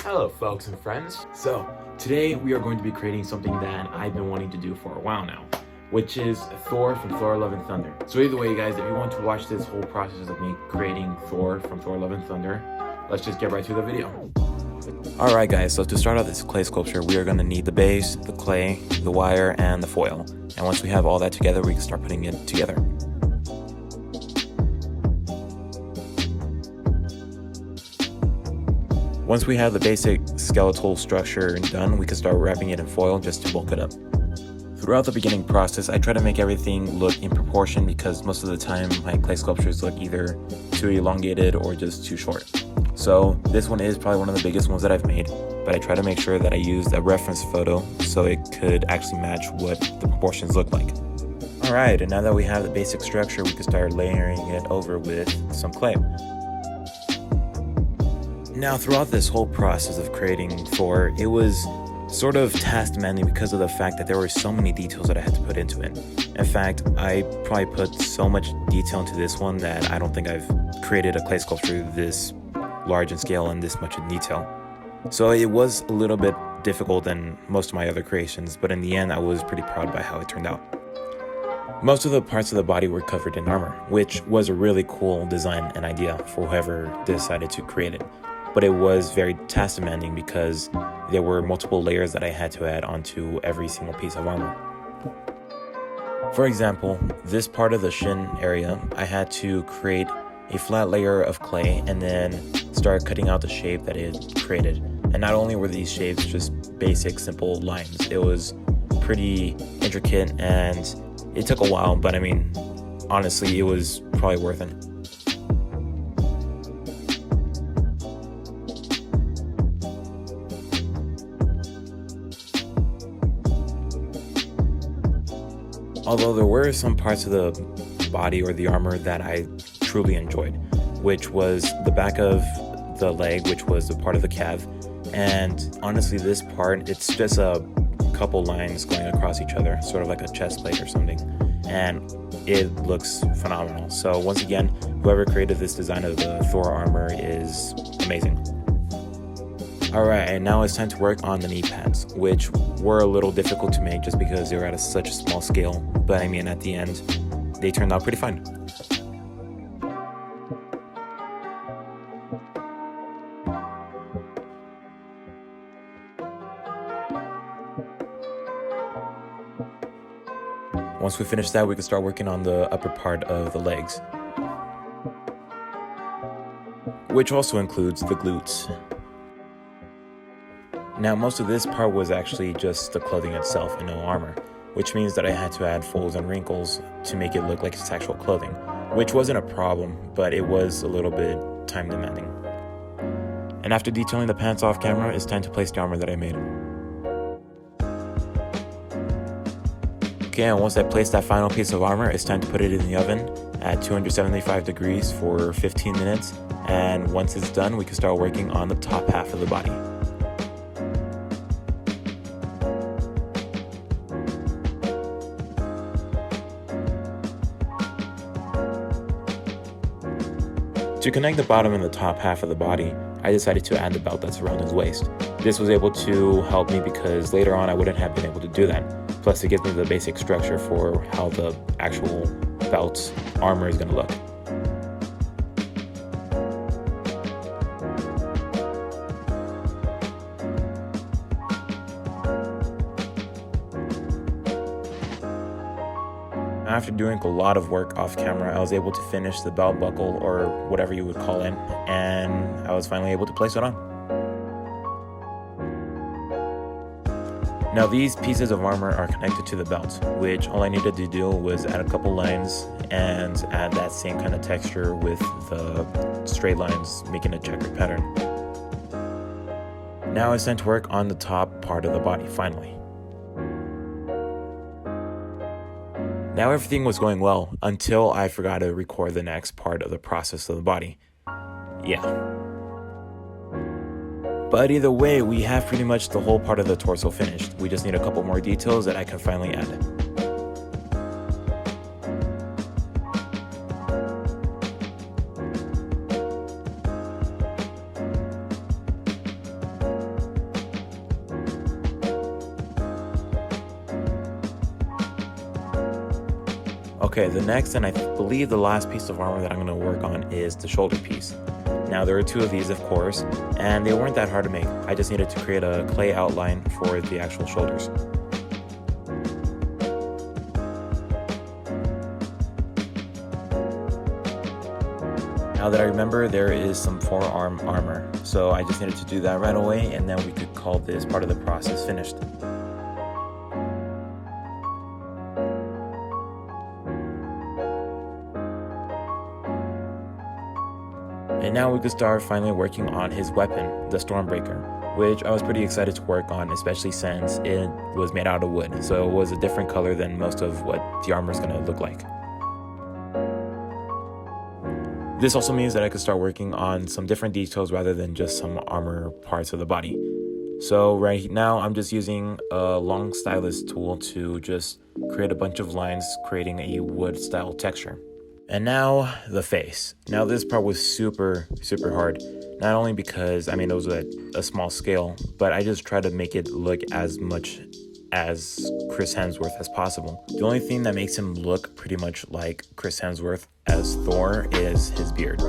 Hello folks and friends. So today we are going to be creating something that I've been wanting to do for a while now, which is Thor from Thor Love and Thunder. So either way guys, if you want to watch this whole process of me creating Thor from Thor Love and Thunder, let's just get right to the video. Alright guys, so to start out this clay sculpture, we are going to need the base, the clay, the wire, and the foil. And once we have all that together, we can start putting it together. Once we have the basic skeletal structure done, we can start wrapping it in foil just to bulk it up. Throughout the beginning process, I try to make everything look in proportion because most of the time my clay sculptures look either too elongated or just too short. So this one is probably one of the biggest ones that I've made, but I try to make sure that I used a reference photo so it could actually match what the proportions look like. Alright, and now that we have the basic structure, we can start layering it over with some clay. Now, throughout this whole process of creating Thor, it was sort of task demanding because of the fact that there were so many details that I had to put into it. In fact, I probably put so much detail into this one that I don't think I've created a clay sculpture this large in scale and this much in detail. So it was a little bit difficult than most of my other creations, but in the end I was pretty proud by how it turned out. Most of the parts of the body were covered in armor, which was a really cool design and idea for whoever decided to create it. But it was very task demanding because there were multiple layers that I had to add onto every single piece of armor. For example, this part of the shin area, I had to create a flat layer of clay and then start cutting out the shape that it created. And not only were these shapes just basic, simple lines, it was pretty intricate and it took a while, but I mean, honestly, it was probably worth it. Although there were some parts of the body or the armor that I truly enjoyed, which was the back of the leg, which was the part of the calf. And honestly, this part, it's just a couple lines going across each other, sort of like a chest plate or something. And it looks phenomenal. So once again, whoever created this design of the Thor armor is amazing. Alright, and now it's time to work on the knee pads, which were a little difficult to make just because they were at such a small scale, but I mean at the end, they turned out pretty fine. Once we finish that, we can start working on the upper part of the legs, which also includes the glutes. Now, most of this part was actually just the clothing itself and no armor, which means that I had to add folds and wrinkles to make it look like it's actual clothing, which wasn't a problem, but it was a little bit time demanding. And after detailing the pants off camera, it's time to place the armor that I made. Okay, and once I place that final piece of armor, it's time to put it in the oven at 275 degrees for 15 minutes, and once it's done, we can start working on the top half of the body. To connect the bottom and the top half of the body, I decided to add the belt that's around his waist. This was able to help me because later on I wouldn't have been able to do that. Plus it gives me the basic structure for how the actual belt's armor is going to look. After doing a lot of work off camera, I was able to finish the belt buckle, or whatever you would call it, and I was finally able to place it on. Now these pieces of armor are connected to the belt, which all I needed to do was add a couple lines and add that same kind of texture with the straight lines, making a checkered pattern. Now it's time to work on the top part of the body, finally. Now everything was going well until I forgot to record the next part of the process of the body. Yeah. But either way, we have pretty much the whole part of the torso finished. We just need a couple more details that I can finally add. Okay, the next and I believe the last piece of armor that I'm going to work on is the shoulder piece. Now there are two of these, of course, and they weren't that hard to make. I just needed to create a clay outline for the actual shoulders. Now that I remember, there is some forearm armor, so I just needed to do that right away, and then we could call this part of the process finished. And now we could start finally working on his weapon, the Stormbreaker, which I was pretty excited to work on, especially since it was made out of wood, so it was a different color than most of what the armor is going to look like. This also means that I could start working on some different details rather than just some armor parts of the body. So right now I'm just using a long stylus tool to just create a bunch of lines, creating a wood style texture. And now the face. Now this part was super hard, not only because it was at a small scale, but I just tried to make it look as much as Chris Hemsworth as possible. The only thing that makes him look pretty much like Chris Hemsworth as Thor is his beard,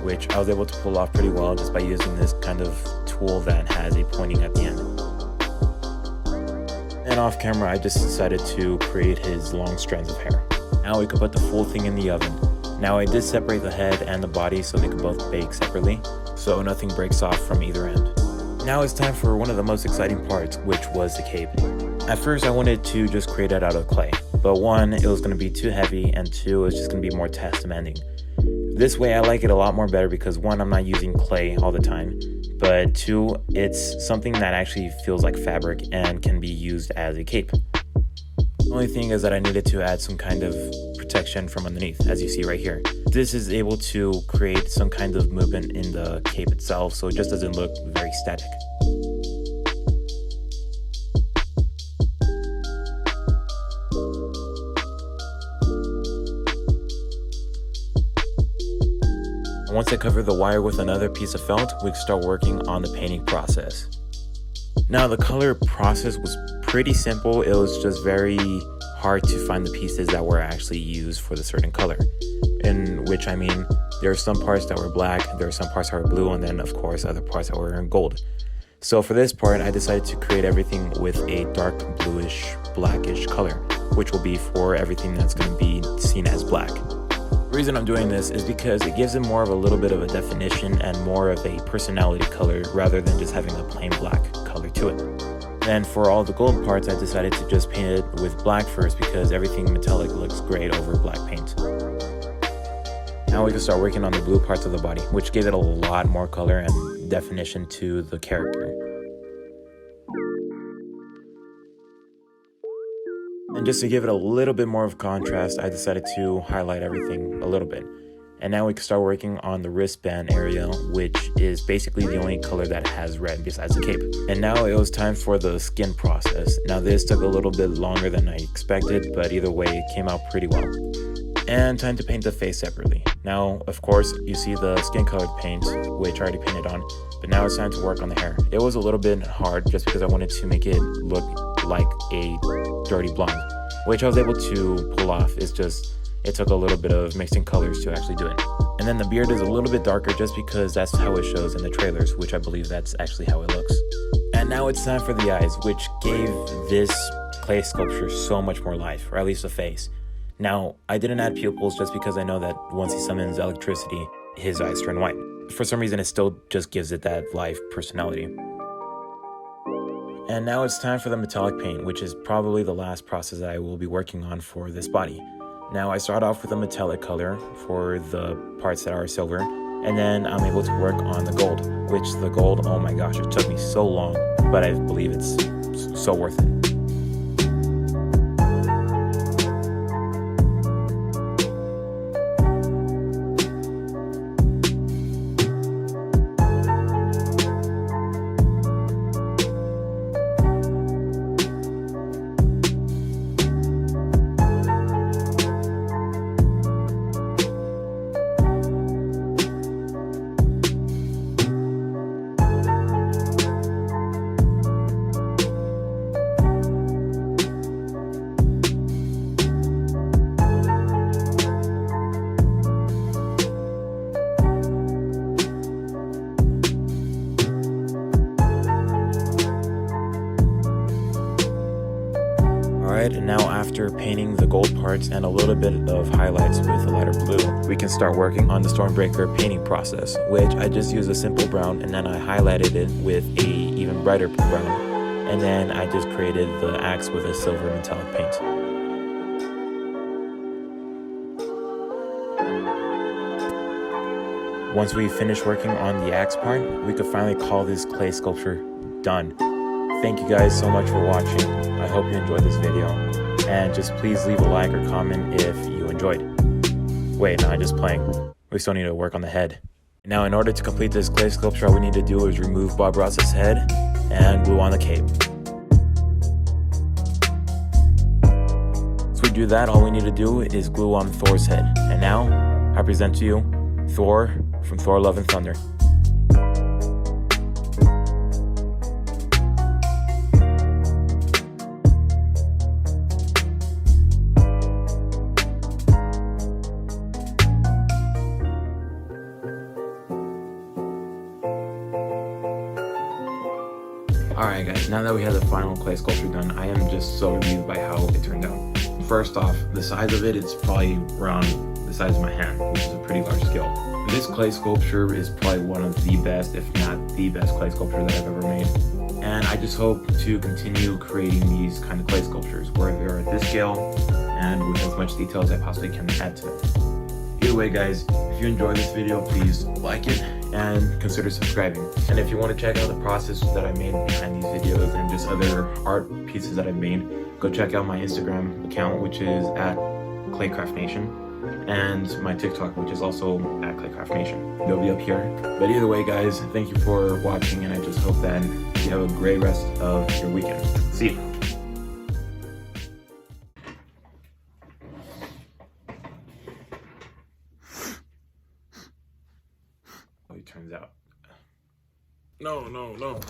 which I was able to pull off pretty well just by using this kind of tool that has a pointing at the end. And off camera, I just decided to create his long strands of hair. Now we could put the full thing in the oven. Now I did separate the head and the body so they could both bake separately, so nothing breaks off from either end. Now it's time for one of the most exciting parts, which was the cape. At first I wanted to just create it out of clay, but one, it was going to be too heavy, and two, it's just going to be more task demanding. This way I like it a lot more better because one, I'm not using clay all the time, but two, it's something that actually feels like fabric and can be used as a cape. The only thing is that I needed to add some kind of protection from underneath, as you see right here. This is able to create some kind of movement in the cape itself, so it just doesn't look very static. Once I cover the wire with another piece of felt, we can start working on the painting process. Now the color process was pretty simple. It was just very hard to find the pieces that were actually used for the certain color. In which there are some parts that were black, there are some parts that were blue, and then of course other parts that were in gold. So for this part, I decided to create everything with a dark bluish, blackish color, which will be for everything that's going to be seen as black. The reason I'm doing this is because it gives it more of a little bit of a definition and more of a personality color rather than just having a plain black color to it. And for all the gold parts, I decided to just paint it with black first because everything metallic looks great over black paint. Now we can start working on the blue parts of the body, which gave it a lot more color and definition to the character. And just to give it a little bit more of contrast, I decided to highlight everything a little bit. And now we can start working on the wristband area, which is basically the only color that has red besides the cape. And now it was time for the skin process. Now this took a little bit longer than I expected, but either way it came out pretty well. And time to paint the face separately. Now, of course, you see the skin colored paint, which I already painted on, but now it's time to work on the hair. It was a little bit hard just because I wanted to make it look like a dirty blonde, which I was able to pull off. It's just, it took a little bit of mixing colors to actually do it. And then the beard is a little bit darker just because that's how it shows in the trailers, which I believe that's actually how it looks. And now it's time for the eyes, which gave this clay sculpture so much more life, or at least a face. Now, I didn't add pupils just because I know that once he summons electricity, his eyes turn white. For some reason, it still just gives it that live personality. And now it's time for the metallic paint, which is probably the last process that I will be working on for this body. Now I start off with a metallic color for the parts that are silver, and then I'm able to work on the gold, which the gold, oh my gosh, it took me so long, but I believe it's so worth it. Alright, and now after painting the gold parts and a little bit of highlights with a lighter blue, we can start working on the Stormbreaker painting process, which I just used a simple brown and then I highlighted it with a even brighter brown, and then I just created the axe with a silver metallic paint. Once we finish working on the axe part, we could finally call this clay sculpture done. Thank you guys so much for watching. I hope you enjoyed this video, and just please leave a like or comment if you enjoyed. Wait, no, I'm just playing. We still need to work on the head. Now, in order to complete this clay sculpture, all we need to do is remove Bob Ross's head and glue on the cape. Once we do that, all we need to do is glue on Thor's head. And now, I present to you Thor from Thor Love and Thunder. Alright guys, now that we have the final clay sculpture done, I am just so relieved by how it turned out. First off, the size of it, it's probably around the size of my hand, which is a pretty large scale. This clay sculpture is probably one of the best, if not the best clay sculpture that I've ever made. And I just hope to continue creating these kind of clay sculptures where they're at this scale and with as much detail as I possibly can add to it. Either way guys, if you enjoyed this video, please like it and consider subscribing. And if you want to check out the process that I made behind these videos and just other art pieces that I've made, go check out my Instagram account, which is at ClayCraftNation, and my TikTok, which is also at ClayCraftNation. They'll be up here. But either way guys, thank you for watching, and I just hope that you have a great rest of your weekend. See you. It turns out. No.